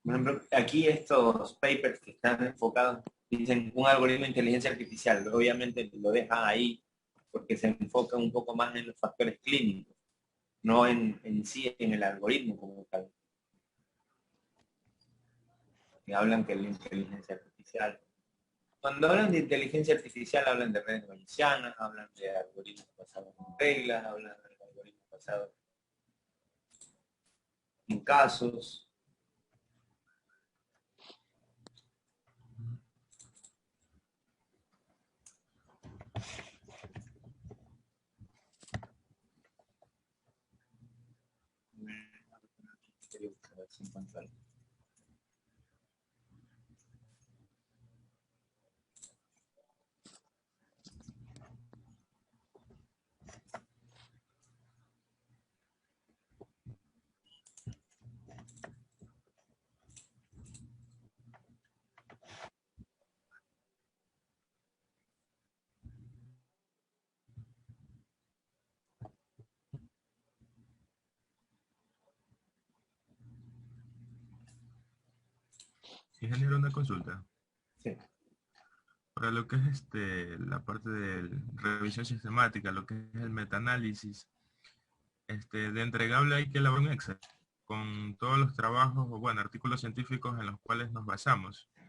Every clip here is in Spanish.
Por ejemplo, aquí estos papers que están enfocados dicen un algoritmo de inteligencia artificial. Obviamente lo dejan ahí porque se enfoca un poco más en los factores clínicos, no en sí, en el algoritmo como tal. Que hablan que la inteligencia artificial. Cuando hablan de inteligencia artificial, hablan de redes bayesianas, hablan de algoritmos basados en reglas, hablan de algoritmos basados en casos. A ver si encuentro algo. Sí, genera una consulta. Sí. Para lo que es la parte de revisión sistemática, lo que es el metaanálisis, de entregable hay que elaborar un Excel con todos los trabajos o, bueno, artículos científicos en los cuales nos basamos, ¿o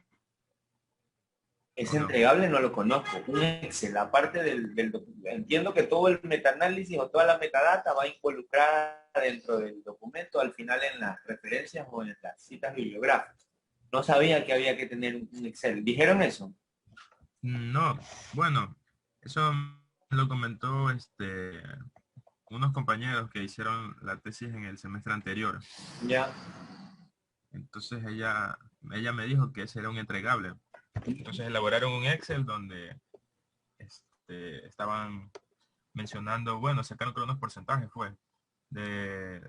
Ese no? entregable no lo conozco. Un Excel, aparte del documento. Entiendo que todo el metaanálisis o toda la metadata va involucrada dentro del documento, al final en las referencias o en las citas bibliográficas. No sabía que había que tener un Excel. ¿Dijeron eso? No, bueno, eso lo comentó unos compañeros que hicieron la tesis en el semestre anterior. Ya. Entonces ella me dijo que ese era un entregable. Entonces elaboraron un Excel donde estaban mencionando, bueno, sacaron creo unos porcentajes fue, de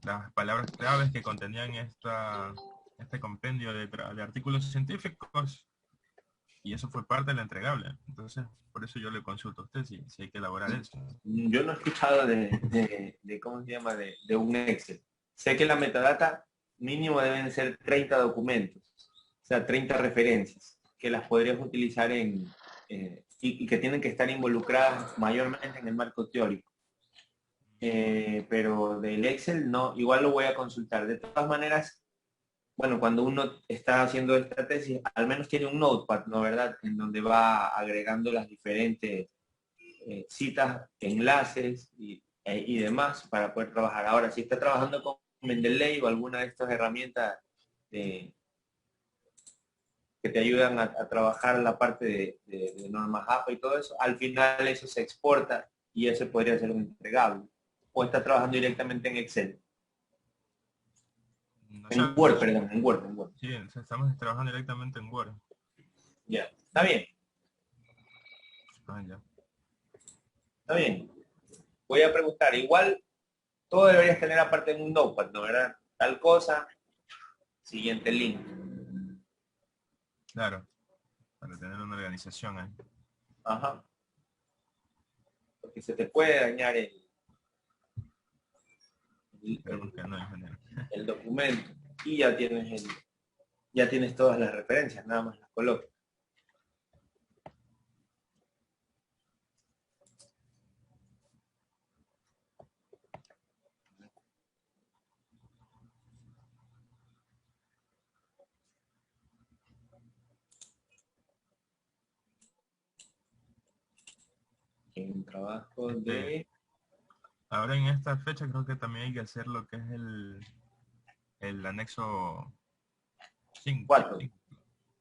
las palabras claves que contenían este compendio de artículos científicos, y eso fue parte del entregable. Entonces, por eso yo le consulto a usted si hay que elaborar eso. Yo no he escuchado de ¿cómo se llama? De un Excel. Sé que la metadata mínimo deben ser 30 documentos, o sea, 30 referencias, que las podrías utilizar y que tienen que estar involucradas mayormente en el marco teórico. Pero del Excel no, igual lo voy a consultar. De todas maneras, bueno, cuando uno está haciendo esta tesis, al menos tiene un notepad, ¿no? ¿Verdad? En donde va agregando las diferentes citas, enlaces y demás para poder trabajar. Ahora, si está trabajando con Mendeley o alguna de estas herramientas de, que te ayudan a trabajar la parte de normas APA y todo eso, al final eso se exporta y ese podría ser un entregable. O está trabajando directamente en Excel. O En sea, Word, perdón, en Word. sí, o sea, estamos trabajando directamente en Word. Ya, está bien, Ah, ya. está bien. Voy a preguntar, igual todo deberías tener aparte en un notepad, ¿no? ¿Verdad? Tal cosa, siguiente link. Claro, para tener una organización ahí. Ajá. Porque se te puede dañar Esperemos que no, ingeniero. el documento y ya tienes todas las referencias, nada más las colocas. En un trabajo Este, de Ahora en esta fecha creo que también hay que hacer lo que es el anexo 5, cuatro,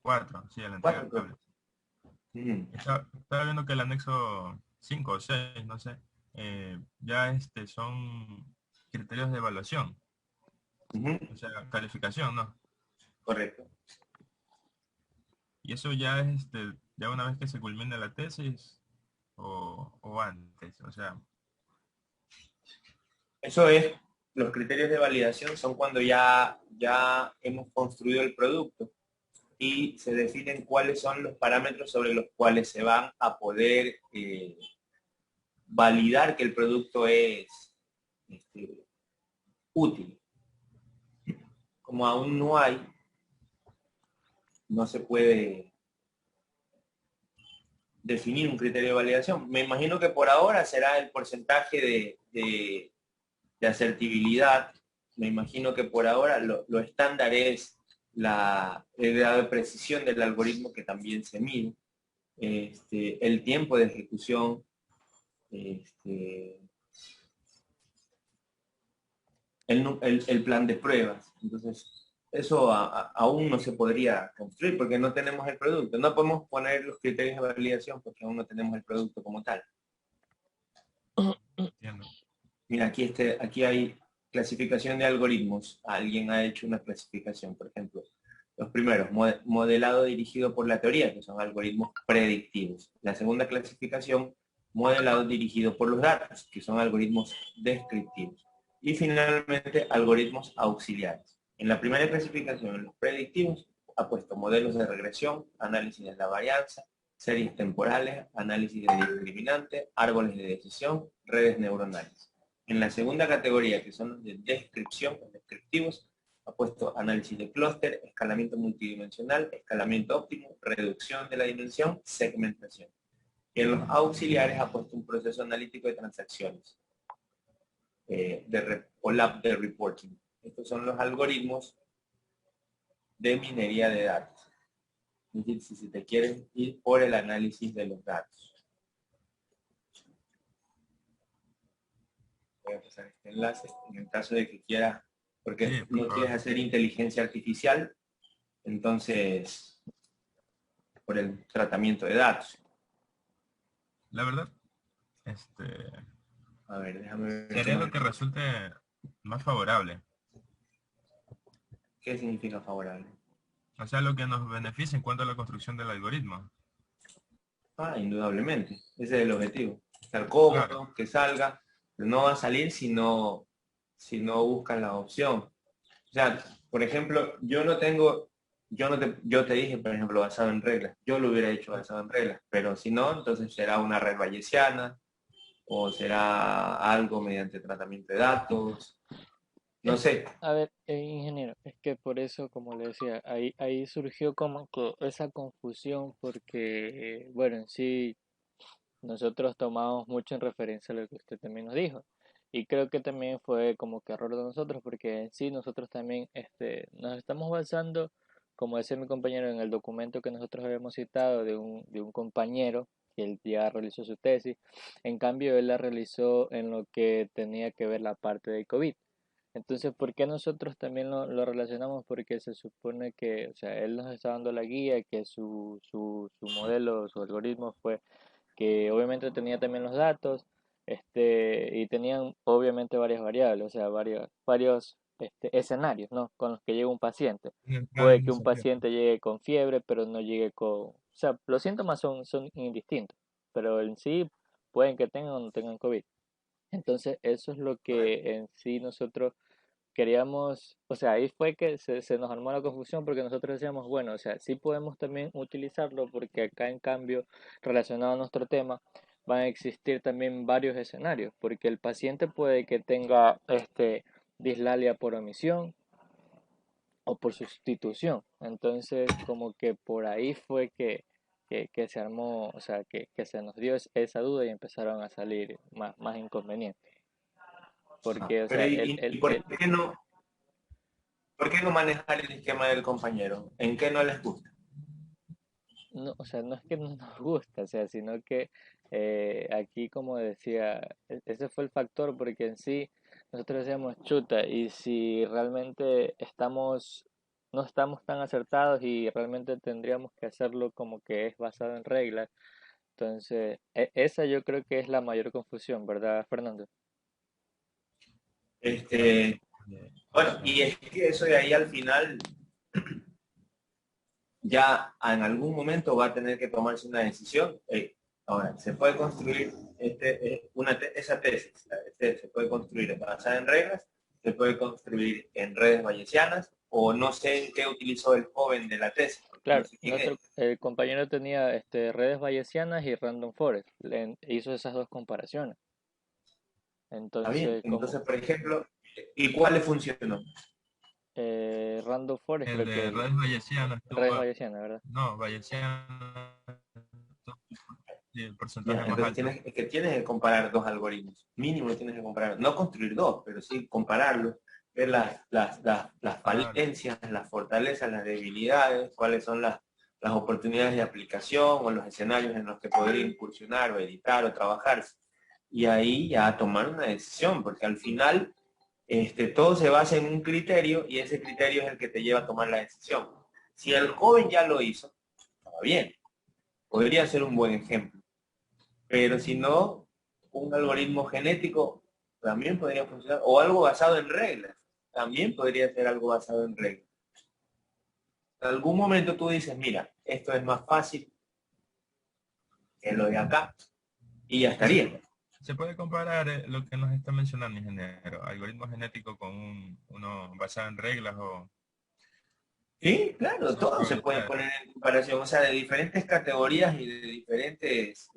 4, sí, el cuatro creo. entregable. Ujú, Estaba viendo que el anexo 5 o 6, no sé, ya son criterios de evaluación, ujú, o sea, calificación, ¿no? correcto. Y eso ya es ya una vez que se culmina la tesis o antes, o sea, Eso es, los criterios de validación son cuando ya hemos construido el producto y se definen cuáles son los parámetros sobre los cuales se van a poder validar que el producto es este, útil. Como aún no hay, no se puede definir un criterio de validación. Me imagino que por ahora será el porcentaje de asertibilidad. Me imagino que por ahora lo estándar es el grado de precisión del algoritmo que también se mide, el tiempo de ejecución, el plan de pruebas. Entonces, eso aún no se podría construir porque no tenemos el producto. No podemos poner los criterios de validación porque aún no tenemos el producto como tal. Entiendo. Mira, aquí hay clasificación de algoritmos. Alguien ha hecho una clasificación, por ejemplo. Los primeros, modelado dirigido por la teoría, que son algoritmos predictivos. La segunda clasificación, modelado dirigido por los datos, que son algoritmos descriptivos. Y finalmente, algoritmos auxiliares. En la primera clasificación, en los predictivos, ha puesto modelos de regresión, análisis de la varianza, series temporales, análisis de discriminante, árboles de decisión, redes neuronales. En la segunda categoría, que son los de descripción, los descriptivos, ha puesto análisis de clúster, escalamiento multidimensional, escalamiento óptimo, reducción de la dimensión, segmentación. Y en los auxiliares ha puesto un proceso analítico de transacciones, o lab de reporting. Estos son los algoritmos de minería de datos. Es decir, si te quieres ir por el análisis de los datos. Voy a pasar este enlace en el caso de que quieras, porque Sí, por no favor. quieres hacer inteligencia artificial, entonces, por el tratamiento de datos. La verdad, A ver, déjame ver sería lo que resulte más favorable. qué significa favorable. O sea, lo que nos beneficia en cuanto a la construcción del algoritmo. Indudablemente, ese es el objetivo. Estar Claro, cómodo, que salga, pero no va a salir si no buscan la opción. O sea, por ejemplo, yo te dije, por ejemplo, basado en reglas. Yo lo hubiera hecho basado en reglas, pero si no, entonces será una red bayesiana o será algo mediante tratamiento de datos. No sé. A ver, ingeniero, es que por eso, como le decía, ahí surgió como que esa confusión porque, bueno, en sí nosotros tomamos mucho en referencia a lo que usted también nos dijo. Y creo que también fue como que error de nosotros, porque en sí nosotros también nos estamos basando, como decía mi compañero, en el documento que nosotros habíamos citado de un compañero que él ya realizó su tesis. En cambio, él la realizó en lo que tenía que ver la parte de COVID. Entonces, ¿por qué nosotros también lo relacionamos? Porque se supone que, o sea, él nos está dando la guía, que su modelo, su algoritmo fue que obviamente tenía también los datos, y tenían obviamente varias variables, o sea, varios escenarios, ¿no? Con los que llega un paciente. cada Puede que un iniciativa. paciente llegue con fiebre, pero no llegue con... O sea, los síntomas son indistintos, pero en sí pueden que tengan o no tengan COVID. Entonces, eso es lo que en sí nosotros queríamos, o sea, ahí fue que se nos armó la confusión porque nosotros decíamos, bueno, o sea, sí podemos también utilizarlo porque acá en cambio, relacionado a nuestro tema, van a existir también varios escenarios, porque el paciente puede que tenga dislalia por omisión o por sustitución. Entonces, como que por ahí fue que se armó, o sea, que se nos dio esa duda y empezaron a salir más inconvenientes. Porque, o Pero sea, ¿y por qué no manejar el esquema del compañero? ¿En qué no les gusta? no, o sea, no es que no nos gusta, o sea, sino que aquí, como decía, ese fue el factor, porque en sí nosotros decíamos chuta, y si realmente no estamos tan acertados y realmente tendríamos que hacerlo como que es basado en reglas, entonces esa yo creo que es la mayor confusión, ¿verdad, Fernando? Bueno, y es que eso de ahí al final ya en algún momento va a tener que tomarse una decisión. Ahora, se puede construir esa tesis, se puede construir basada en reglas, se puede construir en redes bayesianas, o no sé en qué utilizó el joven de la tesis, porque no Claro, sé quién es. el compañero tenía redes bayesianas y random forest, hizo esas dos comparaciones. ¿Está bien? Entonces, como Entonces, por ejemplo, ¿y cuál le funcionó? Random Forest, El creo que de redes bayesianas redes estuvo, bayesianas, ¿verdad? no, bayesianas, sí, el Ya, porcentaje más entonces alto. es que tienes que comparar dos algoritmos. Mínimo tienes que comparar, no construir dos, pero sí compararlos, ver las Claro, falencias, las fortalezas, las debilidades, cuáles son las oportunidades de aplicación o los escenarios en los que podría incursionar o editar o trabajar. Y ahí ya tomar una decisión, porque al final todo se basa en un criterio y ese criterio es el que te lleva a tomar la decisión. Si el joven ya lo hizo, estaba bien, podría ser un buen ejemplo. Pero si no, un algoritmo genético también podría funcionar, o algo basado en reglas, también podría ser algo basado en reglas. En algún momento tú dices, mira, esto es más fácil que lo de acá, y ya y estaría. se puede comparar lo que nos está mencionando, ingeniero, algoritmo genético con uno basado en reglas o Sí, claro, son todo se puede probabilidades. poner en comparación, o sea, de diferentes categorías y de diferentes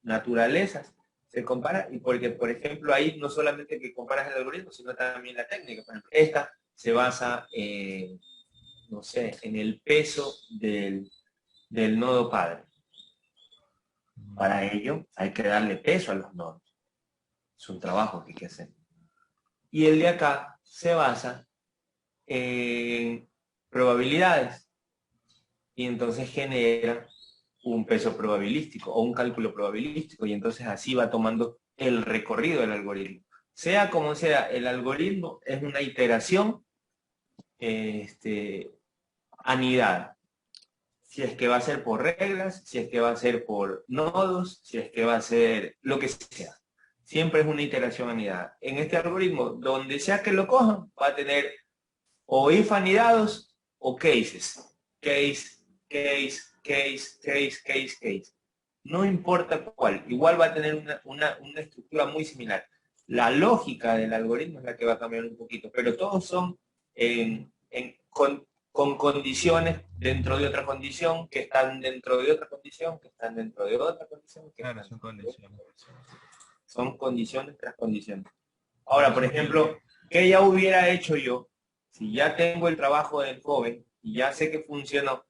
naturalezas se compara, y porque, por ejemplo, ahí no solamente que comparas el algoritmo, sino también la técnica. Por ejemplo, esta se basa no sé, en el peso del nodo padre. Para ello hay que darle peso a los nodos. Es un trabajo que hay que hacer. Y el de acá se basa en probabilidades y entonces genera un peso probabilístico o un cálculo probabilístico y entonces así va tomando el recorrido del algoritmo. Sea como sea, el algoritmo es una iteración anidada. Si es que va a ser por reglas, si es que va a ser por nodos, si es que va a ser lo que sea. Siempre es una iteración anidada. En este algoritmo, donde sea que lo cojan, va a tener o if anidados o cases. Case, case, case, case, case, case. No importa cuál, igual va a tener una estructura muy similar. La lógica del algoritmo es la que va a cambiar un poquito, pero todos son con condiciones dentro de otra condición, que están dentro de otra condición, que están dentro de otra condición, que Claro, están son dentro de otra condiciones. condición. Son condiciones tras condiciones. Por Ahora, por eso es que ejemplo, ¿qué ya hubiera hecho yo si ya tengo el trabajo del joven y ya sé que funcionó?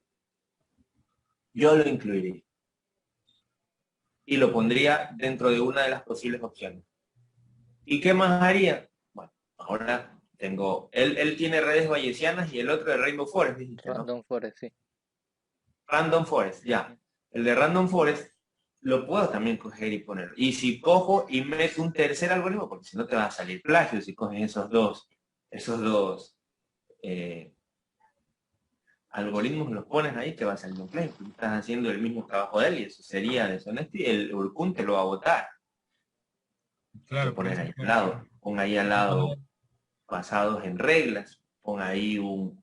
Yo lo incluiría y lo pondría dentro de una de las posibles opciones. ¿Y qué más haría? Bueno, ahora tengo, él tiene redes bayesianas y el otro de Rainbow Forest, dijiste, ¿no? Random Forest, sí. Random Forest, ya. Ujú. El de Random Forest lo puedo también coger y poner. Y si cojo y meto un tercer algoritmo, porque si no te va a salir plagio si coges esos dos eh, algoritmos, los pones ahí, te va a salir un plagio, porque estás haciendo el mismo trabajo de él y eso sería deshonesto y el Urkun te lo va a botar. Hay que claro, por poner eso ahí es al que lado. Pon ahí al hay que lado poner, basados en reglas, pon ahí un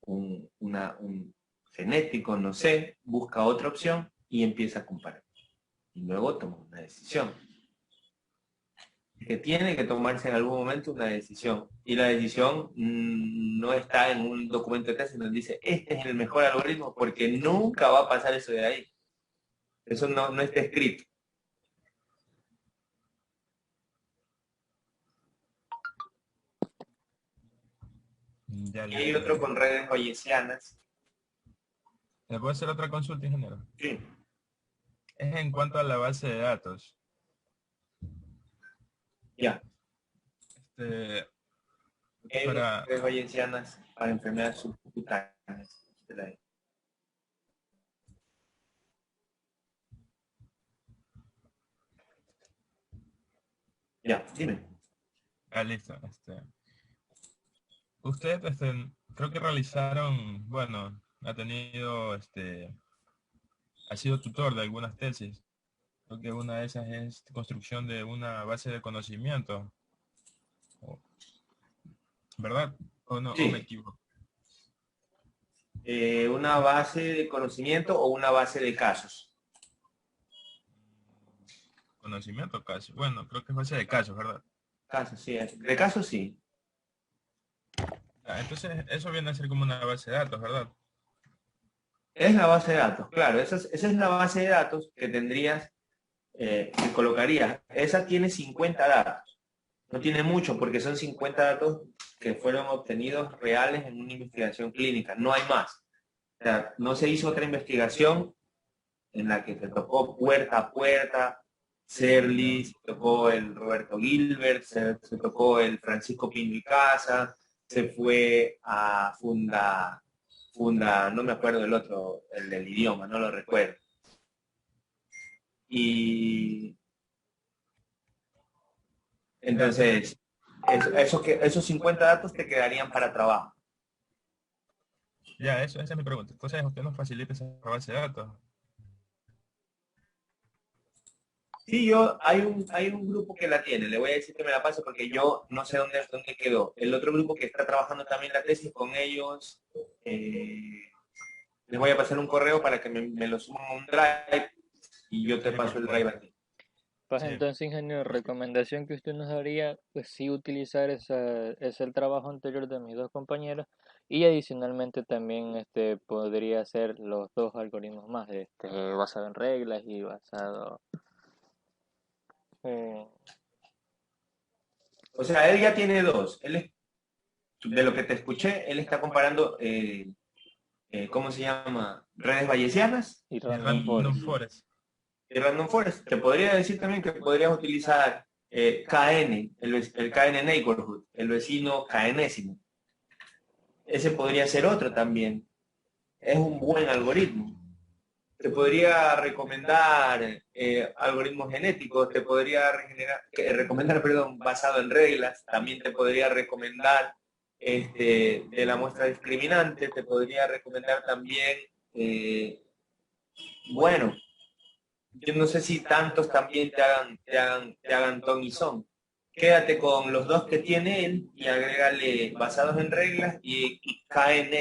genético, no sé, busca otra opción y empieza a comparar. Y luego toma una decisión. Que tiene que tomarse en algún momento una decisión. Y la decisión no está en un documento de tesis donde dice, este es el mejor algoritmo, porque nunca va a pasar eso de ahí. Eso no está escrito. ya Y hay listo. otro con redes bayesianas. ¿Le puedo hacer otra consulta, ingeniero? Sí, Es en cuanto a la base de datos. ya. Este, Hay unas para, redes bayesianas para enfermedades subcutáneas. Ya, dime. listo. Usted, creo que realizaron, bueno, ha tenido, ha sido tutor de algunas tesis. Creo que una de esas es construcción de una base de conocimiento, o- ¿verdad? ¿O no? ¿O me Sí, equivoco? una base de conocimiento o una base de casos. Conocimiento casi. Bueno, creo que es base de casos, ¿verdad? Casos, sí. De casos, sí. Entonces, eso viene a ser como una base de datos, ¿verdad? Es la base de datos, claro. Esa es la base de datos que tendrías, que colocarías. Esa tiene 50 datos. No tiene mucho porque son 50 datos que fueron obtenidos reales en una investigación clínica, no hay más. O sea, no se hizo otra investigación en la que se tocó puerta a puerta, Serli, se tocó el Roberto Gilbert, se tocó el Francisco Pino y Casa, se fue a Funda, no me acuerdo del otro, el del idioma, no lo recuerdo. Y entonces, esos 50 datos te quedarían para trabajo. Ya, esa es mi pregunta. Entonces, ¿usted nos facilita esa base de datos? Sí, hay un grupo que la tiene, le voy a decir que me la pase porque yo no sé dónde quedó. El otro grupo que está trabajando también la tesis con ellos, les voy a pasar un correo para que me lo suban a un drive y yo te paso el drive a ti. Pues Sí. entonces, ingeniero, recomendación que usted nos haría, pues sí utilizar es el trabajo anterior de mis dos compañeros y adicionalmente también podría hacer los dos algoritmos más, basado en reglas y basado en... O sea, él ya tiene dos. De lo que te escuché, él está comparando, ¿cómo se llama? Redes bayesianas y Y Random Random Forest. Forest. y Random Forest. Te podría decir también que podrías utilizar KN, el KN Neighborhood, el vecino KNésimo. Ese podría ser otro también. Es un buen algoritmo. Te podría recomendar algoritmos genéticos, te podría recomendar, perdón, basado en reglas, también te podría recomendar de la muestra discriminante, te podría recomendar también, bueno, yo no sé si tantos también te hagan ton y son. Quédate con los dos que tiene él y agrégale basados en reglas y KN,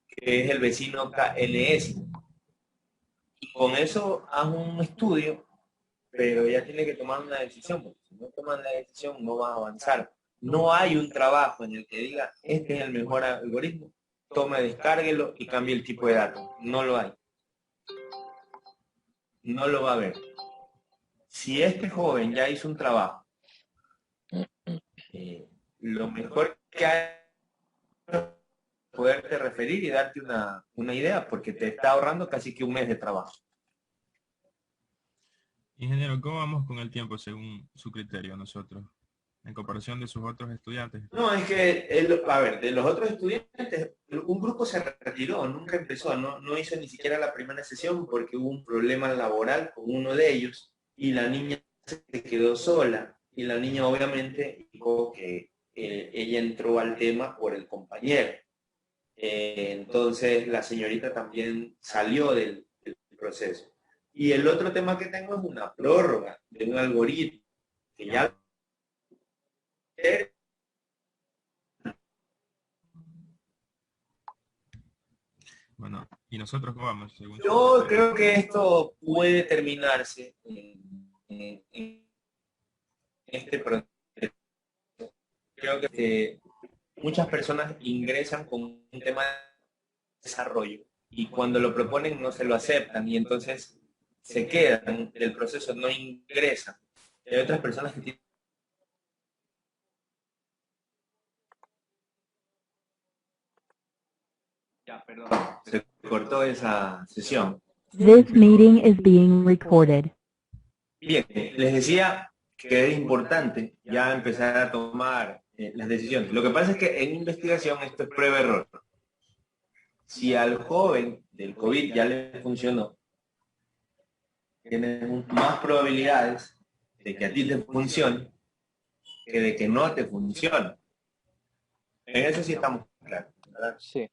que es el vecino KNS. Y con eso haz un estudio, pero ya tiene que tomar una decisión, porque si no toman la decisión no vas a avanzar. No hay un trabajo en el que diga, este es el mejor algoritmo, tome, descárguelo y cambie el tipo de datos. No lo hay. No lo va a ver. Si este joven ya hizo un trabajo, lo mejor que hay es poderte referir y darte una idea, porque te está ahorrando casi que un mes de trabajo. Ingeniero, ¿cómo vamos con el tiempo según su criterio nosotros? En comparación de sus otros estudiantes. No, es que, a ver, de los otros estudiantes, un grupo se retiró, nunca empezó, no hizo ni siquiera la primera sesión porque hubo un problema laboral con uno de ellos y la niña se quedó sola y la niña obviamente dijo que ella entró al tema por el compañero. Entonces la señorita también salió del proceso. Y el otro tema que tengo es una prórroga de un algoritmo que ya Bueno, ¿y nosotros cómo vamos según su yo criterio? creo que esto puede terminarse en este proceso. Creo que muchas personas ingresan con un tema de desarrollo y cuando lo proponen no se lo aceptan y entonces se quedan del proceso, no ingresan. Hay otras personas que tienen... Ya, perdón, se cortó esa sesión. This meeting is being recorded. Bien, les decía que es importante ya empezar a tomar las decisiones. Lo que pasa es que en investigación esto es prueba-error. Si al joven del COVID ya le funcionó, tienes más probabilidades de que a ti te funcione que de que no te funcione. En eso sí estamos claros, ¿verdad? Sí,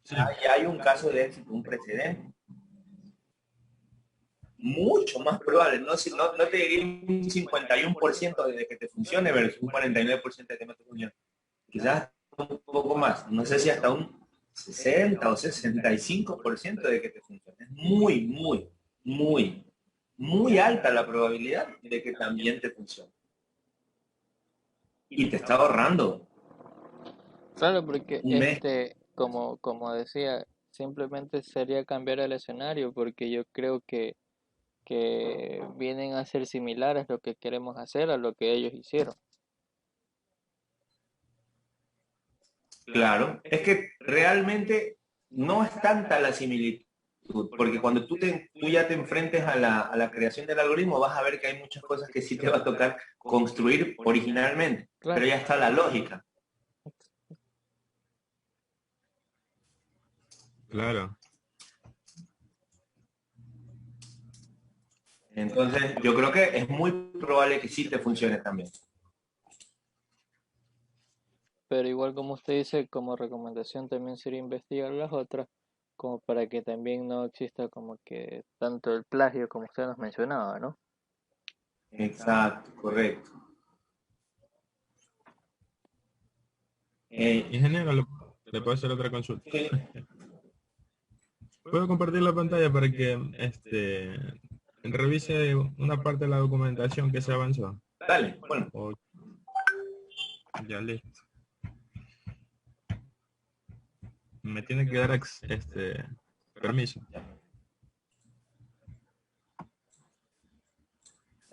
Sí, Hay un caso de éxito, un precedente. Mucho más probable, no te diría un 51% de que te funcione versus un 49% de que no te funcione. Quizás un poco más, no sé si hasta un 60 o 65% de que te funcione. Es muy alta la probabilidad de que también te funcione. Y te está ahorrando claro, porque un mes. como decía, simplemente sería cambiar el escenario, porque yo creo que vienen a ser similares lo que queremos hacer a lo que ellos hicieron. Claro, es que realmente no es tanta la similitud, porque cuando tú ya te enfrentes a la creación del algoritmo, vas a ver que hay muchas cosas que sí te va a tocar construir originalmente, pero Claro. ya está la lógica. Claro. Entonces, yo creo que es muy probable que sí te funcione también. Pero igual como usted dice, como recomendación también sería investigar las otras, como para que también no exista como que tanto el plagio como usted nos mencionaba, ¿no? Exacto, correcto. Ingeniero, ¿le puedo hacer otra consulta? Sí, ¿Puedo compartir la pantalla para que revise una parte de la documentación que se avanzó? dale, bueno, O- ya listo. Me tiene que dar permiso.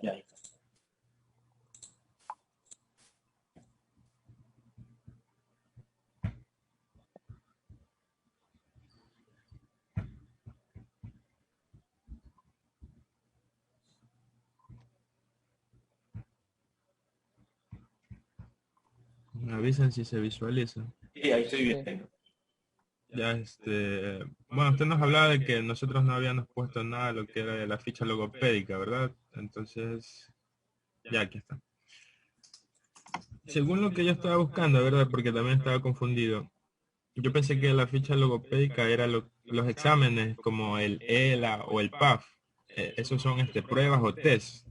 ya. Me avisan si se visualiza. Sí, ahí estoy Sí. viendo. Ya, bueno, usted nos hablaba de que nosotros no habíamos puesto nada de lo que era de la ficha logopédica, ¿verdad? Entonces, ya aquí está. Según lo que yo estaba buscando, ¿verdad? Porque también estaba confundido. Yo pensé que la ficha logopédica era los exámenes como el ELA o el PAF. Esos son pruebas o test.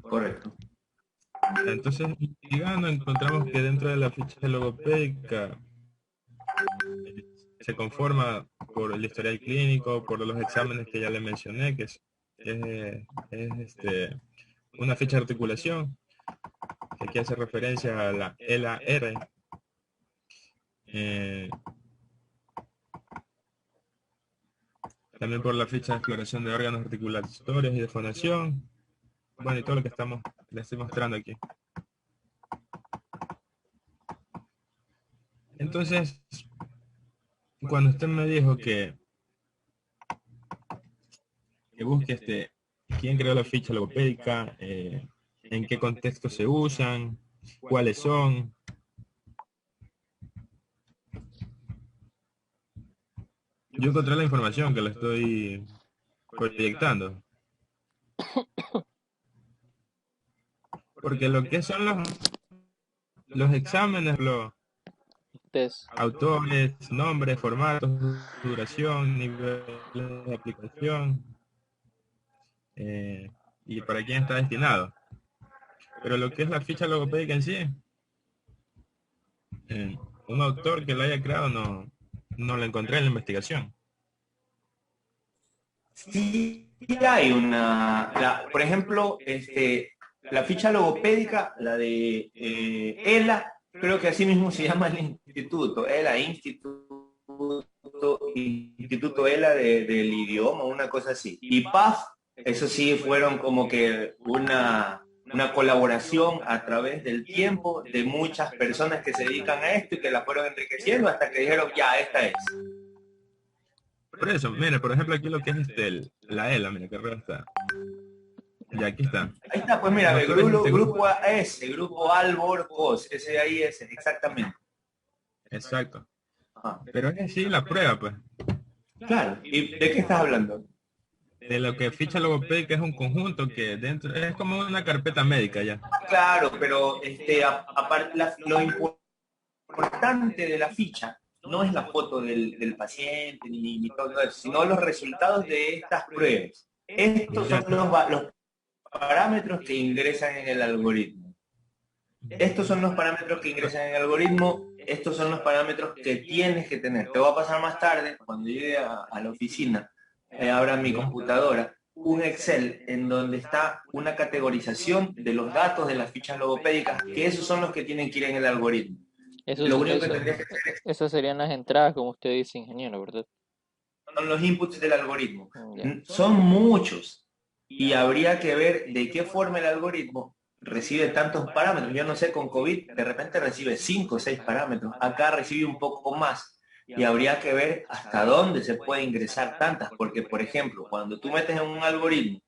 Correcto. Entonces, investigando, encontramos que dentro de la ficha logopédica se conforma por el historial clínico, por los exámenes que ya le mencioné, que es una ficha de articulación, que aquí hace referencia a la ELA-R. También por la ficha de exploración de órganos articulatorios y de fonación. Bueno, y todo lo que le estoy mostrando aquí. Entonces, cuando usted me dijo que busque quién creó la ficha logopédica, en qué contexto se usan, cuáles son. Yo encontré la información que le estoy proyectando. Porque lo que son los exámenes, los Test. autores, nombres, formatos, duración, niveles de aplicación, y para quién está destinado. Pero lo que es la ficha logopédica en sí, un autor que la haya creado no lo encontré en la investigación. Sí hay por ejemplo, la ficha logopédica, la de ELA, creo que así mismo se llama el instituto, ELA, Instituto ELA del idioma, una cosa así. Y PAF, eso sí fueron como que una colaboración a través del tiempo de muchas personas que se dedican a esto y que la fueron enriqueciendo hasta que dijeron, ya, esta es. Por eso, mire, por ejemplo, aquí lo que es la ELA, mira, que arriba está. Y aquí está. Ahí está, pues mira, Los el autores grupo AS, el grupo Albor COS, ese ahí es, exactamente. Exacto. Ajá. Pero es así la prueba, pues. Claro, ¿y de qué estás hablando? De lo que ficha logopédica es un conjunto que dentro es como una carpeta médica ya. Claro, pero aparte lo importante de la ficha no es la foto del paciente ni todo eso, sino los resultados de estas pruebas. Estos son los parámetros que ingresan en el algoritmo. Estos son los parámetros que ingresan en el algoritmo, estos son los parámetros que tienes que tener. Te voy a pasar más tarde, cuando llegue a la oficina, abra mi computadora, un Excel en donde está una categorización de los datos de las fichas logopédicas, que esos son los que tienen que ir en el algoritmo. Lo único que tendrías que hacer Esas serían las entradas, como usted dice, ingeniero, ¿verdad? son los inputs del algoritmo. Ya. Son muchos y habría que ver de qué forma el algoritmo recibe tantos parámetros. Yo no sé, con COVID de repente recibe 5 o 6 parámetros. Acá recibe un poco más. Y habría que ver hasta dónde se puede ingresar tantas. Porque, por ejemplo, cuando tú metes en un algoritmo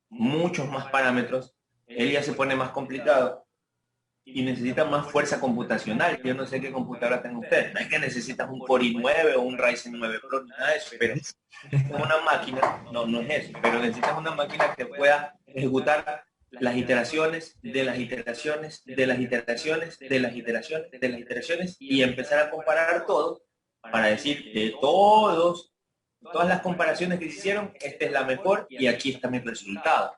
muchos más parámetros, él ya se pone más complicado y necesita más fuerza computacional. Yo no sé qué computadora tenga usted. No es que necesitas un Core i9 o un Ryzen 9 Pro, nada de eso, pero una máquina, no es eso, pero necesitas una máquina que pueda ejecutar las iteraciones, de las iteraciones, de las iteraciones, de las iteraciones, de las iteraciones y empezar a comparar todo para decir de todas las comparaciones que se hicieron, esta es la mejor y aquí está mi resultado.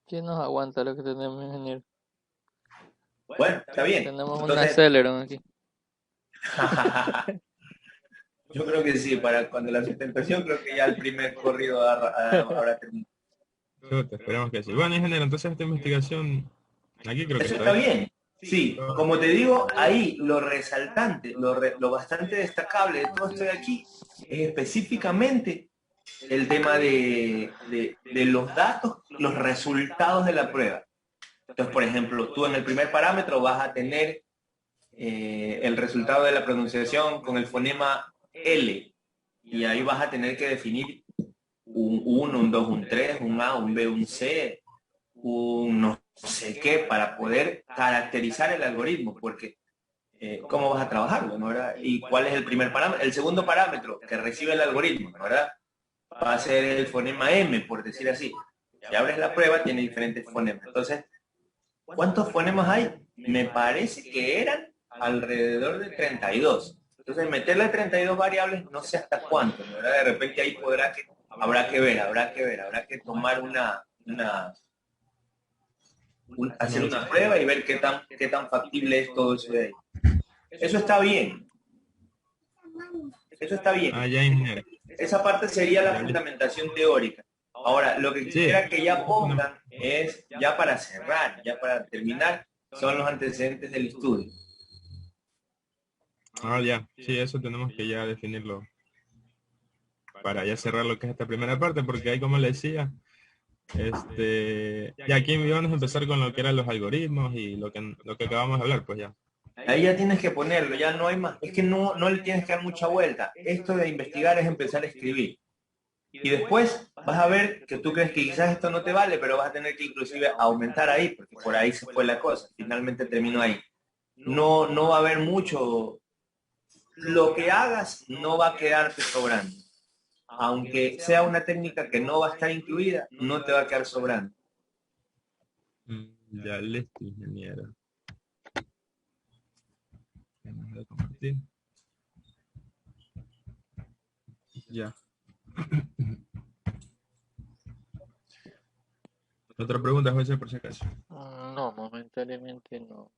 ¿Quién nos aguanta lo que tenemos, ingeniero? Bueno, está bien. Tenemos un Entonces, Celeron aquí. yo creo que sí, para cuando la sustentación creo que ya el primer corrido habrá terminado. Esperemos que sí. Bueno, ingeniero, entonces esta investigación aquí creo que Eso está está bien. bien. Sí, como te digo, ahí lo resaltante, lo bastante destacable de todo esto de aquí es específicamente el tema de los datos, los resultados de la prueba. Entonces, por ejemplo, tú en el primer parámetro vas a tener el resultado de la pronunciación con el fonema L y ahí vas a tener que definir un 1, un 2, un 3, un A, un B, un C, un no sé qué, para poder caracterizar el algoritmo, porque ¿cómo vas a trabajarlo, ¿no, verdad? ¿Y cuál es el primer parámetro? El segundo parámetro que recibe el algoritmo, ¿no, verdad? Va a ser el fonema M, por decir así. Si abres la prueba, tiene diferentes fonemas. Entonces, ¿cuántos fonemas hay? Me parece que eran alrededor de 32. Entonces, meterle 32 variables, no sé hasta cuánto, ¿no, verdad? De repente ahí habrá que ver, habrá que tomar hacer una prueba y ver qué tan factible es todo eso de ahí. Eso está bien. Eso está bien. Ah, ya, ingeniero. Esa parte sería la fundamentación teórica. Ahora, lo que quisiera que ya pongan es, ya para cerrar, ya para terminar, son los antecedentes del estudio. Ah, ya. Sí, eso tenemos que ya definirlo para ya cerrar lo que es esta primera parte, porque ahí, como le decía, y aquí vamos a empezar con lo que eran los algoritmos y lo que acabamos de hablar, pues ya. Ahí ya tienes que ponerlo, ya no hay más. Es que no le tienes que dar mucha vuelta. Esto de investigar es empezar a escribir. Y después vas a ver que tú crees que quizás esto no te vale, pero vas a tener que inclusive aumentar ahí, porque por ahí se fue la cosa. Finalmente terminó ahí. No va a haber mucho. Lo que hagas no va a quedarte sobrando. Aunque sea una técnica que no va a estar incluida, no te va a quedar sobrando. Ya, listo, ingeniero. Vamos a compartir. Ya. Otra pregunta, José, por si acaso. No, momentáneamente no.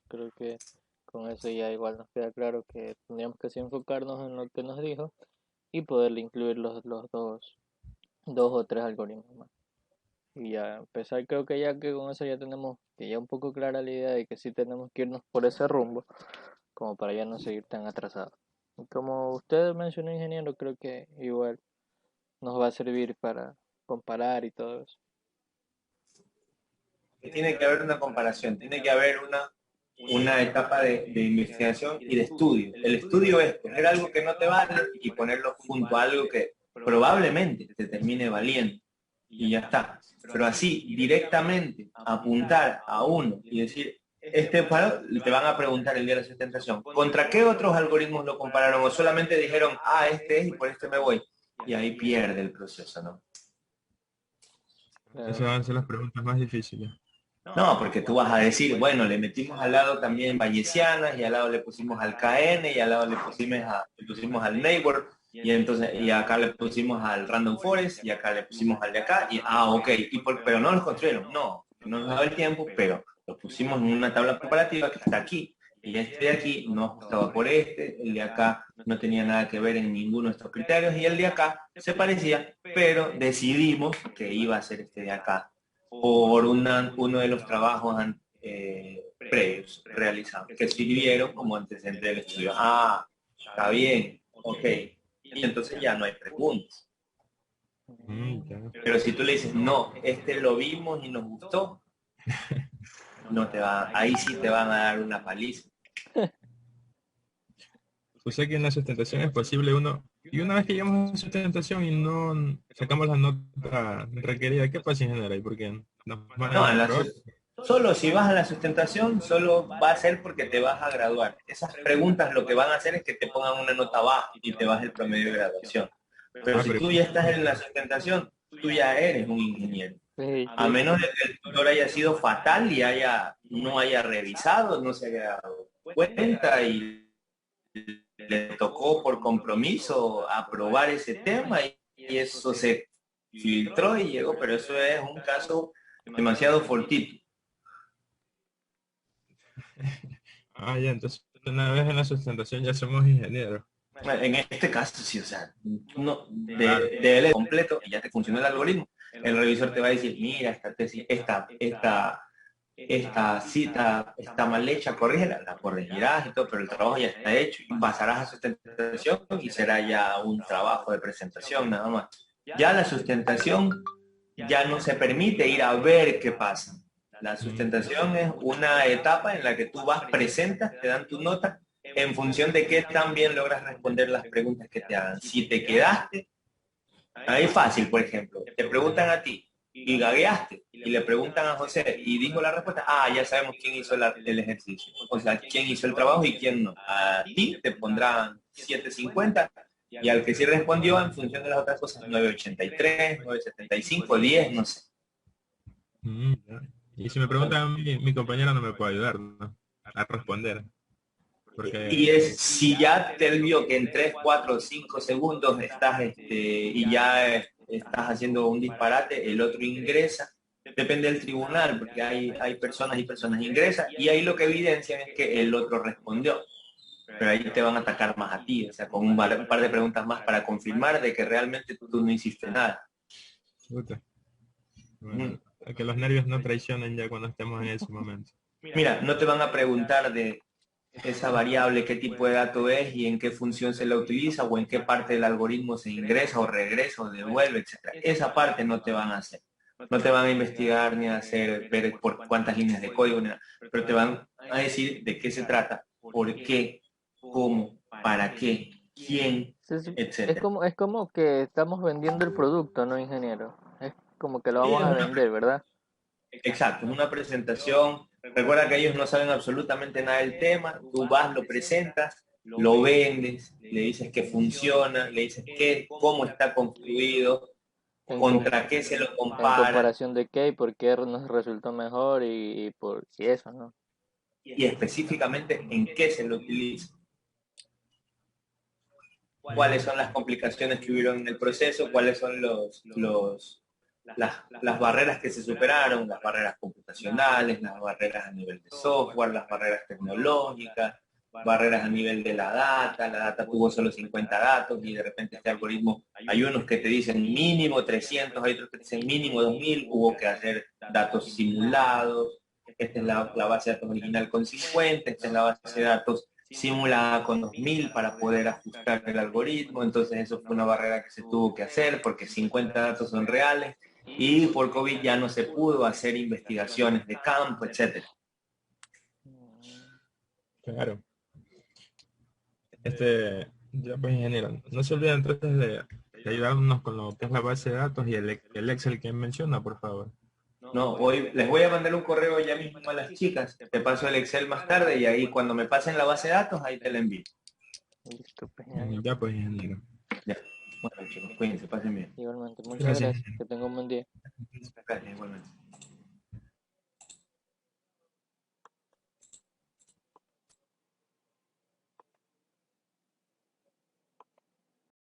Creo que con eso ya igual nos queda claro que tendríamos que así enfocarnos en lo que nos dijo y poderle incluir los dos o tres algoritmos más. Y ya empezar, creo que ya que con eso ya tenemos que ya un poco clara la idea de que sí tenemos que irnos por ese rumbo, como para ya no seguir tan atrasados. Y como usted mencionó, ingeniero, creo que igual nos va a servir para comparar y todo eso. Tiene que haber una comparación, tiene que haber una etapa de investigación y de estudio. El estudio es coger algo que no te vale y ponerlo junto a algo que probablemente te termine valiendo. Y ya está. Pero así, directamente, apuntar a uno y decir, te van a preguntar el día de la sustentación, ¿contra qué otros algoritmos lo compararon? O solamente dijeron, este es y por este me voy. Y ahí pierde el proceso, ¿no? Esas van a ser las preguntas más difíciles. No, porque tú vas a decir, bueno, le metimos al lado también bayesianas y al lado le pusimos al KN y al lado le pusimos al neighbor y entonces y acá le pusimos al random forest y acá le pusimos al de acá y ok, pero no los construyeron, no nos daba el tiempo, pero los pusimos en una tabla comparativa que está aquí y este de aquí no ajustaba por el de acá no tenía nada que ver en ninguno de estos criterios y el de acá se parecía, pero decidimos que iba a ser este de acá por uno de los trabajos previos realizados, que sirvieron como antecedente del estudio. Está bien, ok. Y entonces ya no hay preguntas. Ya. Pero si tú le dices, no, lo vimos y nos gustó, no te va, ahí sí te van a dar una paliza. O sea que en la sustentación es posible y una vez que llegamos a sustentación y no sacamos la nota requerida, ¿qué pasa, ingeniero? ¿Y por qué nos van a No, reprobar? solo si vas a la sustentación, solo va a ser porque te vas a graduar. Esas preguntas lo que van a hacer es que te pongan una nota baja y te baje el promedio de graduación. Pero si Pero tú ya estás en la sustentación, tú ya eres un ingeniero. Sí, A menos de que el tutor haya sido fatal y no haya revisado, no se haya dado cuenta y le tocó por compromiso aprobar ese tema y eso se filtró y llegó, pero eso es un caso demasiado fortuito. ya, entonces una vez en la sustentación ya somos ingenieros. En este caso, sí, o sea, uno de L completo y ya te funcionó el algoritmo. El revisor te va a decir, mira, esta tesis, esta cita está mal hecha, corrígela, la corregirás y todo, pero el trabajo ya está hecho y pasarás a sustentación y será ya un trabajo de presentación nada más. Ya la sustentación ya no se permite ir a ver qué pasa. La sustentación es una etapa en la que tú vas, presentas, te dan tu nota en función de qué tan bien logras responder las preguntas que te hagan. Si te quedaste, ahí fácil, por ejemplo, te preguntan a ti y gagueaste y le preguntan a José y dijo la respuesta, ya sabemos quién hizo el ejercicio, o sea, quién hizo el trabajo y quién no. A ti te pondrán 750 y al que sí respondió en función de las otras cosas, 983, 975, 10, no sé. Ya. Y si me preguntan a mí, mi compañera no me puede ayudar, ¿no? A responder. Porque Y es, si ya te vio que en 3, 4, 5 segundos estás y ya estás haciendo un disparate, el otro ingresa, depende del tribunal, porque hay personas y personas ingresan, y ahí lo que evidencian es que el otro respondió. Pero ahí te van a atacar más a ti, o sea, con un par de preguntas más para confirmar de que realmente tú no hiciste nada. puta. Bueno, que los nervios no traicionen ya cuando estemos en ese momento. Mira, no te van a preguntar de esa variable, qué tipo de dato es y en qué función se la utiliza o en qué parte del algoritmo se ingresa o regresa o devuelve, etc. Esa parte no te van a hacer. No te van a investigar ni a hacer ver por cuántas líneas de código, ni nada, pero te van a decir de qué se trata, por qué, cómo, para qué, quién, etc. es como que estamos vendiendo el producto, ¿no, ingeniero? Es como que lo vamos a vender, ¿verdad? Exacto, es una presentación. Recuerda que ellos no saben absolutamente nada del tema, tú vas, lo presentas, lo vendes, le dices que funciona, le dices cómo está construido, contra qué se lo En compara comparación de qué y por qué nos resultó mejor y eso, ¿no? y específicamente en qué se lo utiliza. Cuáles son las complicaciones que hubieron en el proceso, cuáles son las barreras que se superaron, las barreras computacionales, las barreras a nivel de software, las barreras tecnológicas, barreras a nivel de la data tuvo solo 50 datos y de repente este algoritmo, hay unos que te dicen mínimo 300, hay otros que te dicen mínimo 2000, hubo que hacer datos simulados, esta es la base de datos original con 50, esta es la base de datos simulada con 2000 para poder ajustar el algoritmo, entonces eso fue una barrera que se tuvo que hacer porque 50 datos son reales y por COVID ya no se pudo hacer investigaciones de campo, etcétera. Claro. Ya pues, ingeniero, no se olviden entonces de ayudarnos con lo que es la base de datos y el Excel que menciona, por favor. No, hoy les voy a mandar un correo ya mismo a las chicas, te paso el Excel más tarde y ahí cuando me pasen la base de datos, ahí te la envío. Listo, pues, Ya pues, ingeniero. Ya. Bueno chicos, cuídense, pasen bien. igualmente. Muchas Gracias. gracias. Que tenga un buen día. Gracias, igualmente.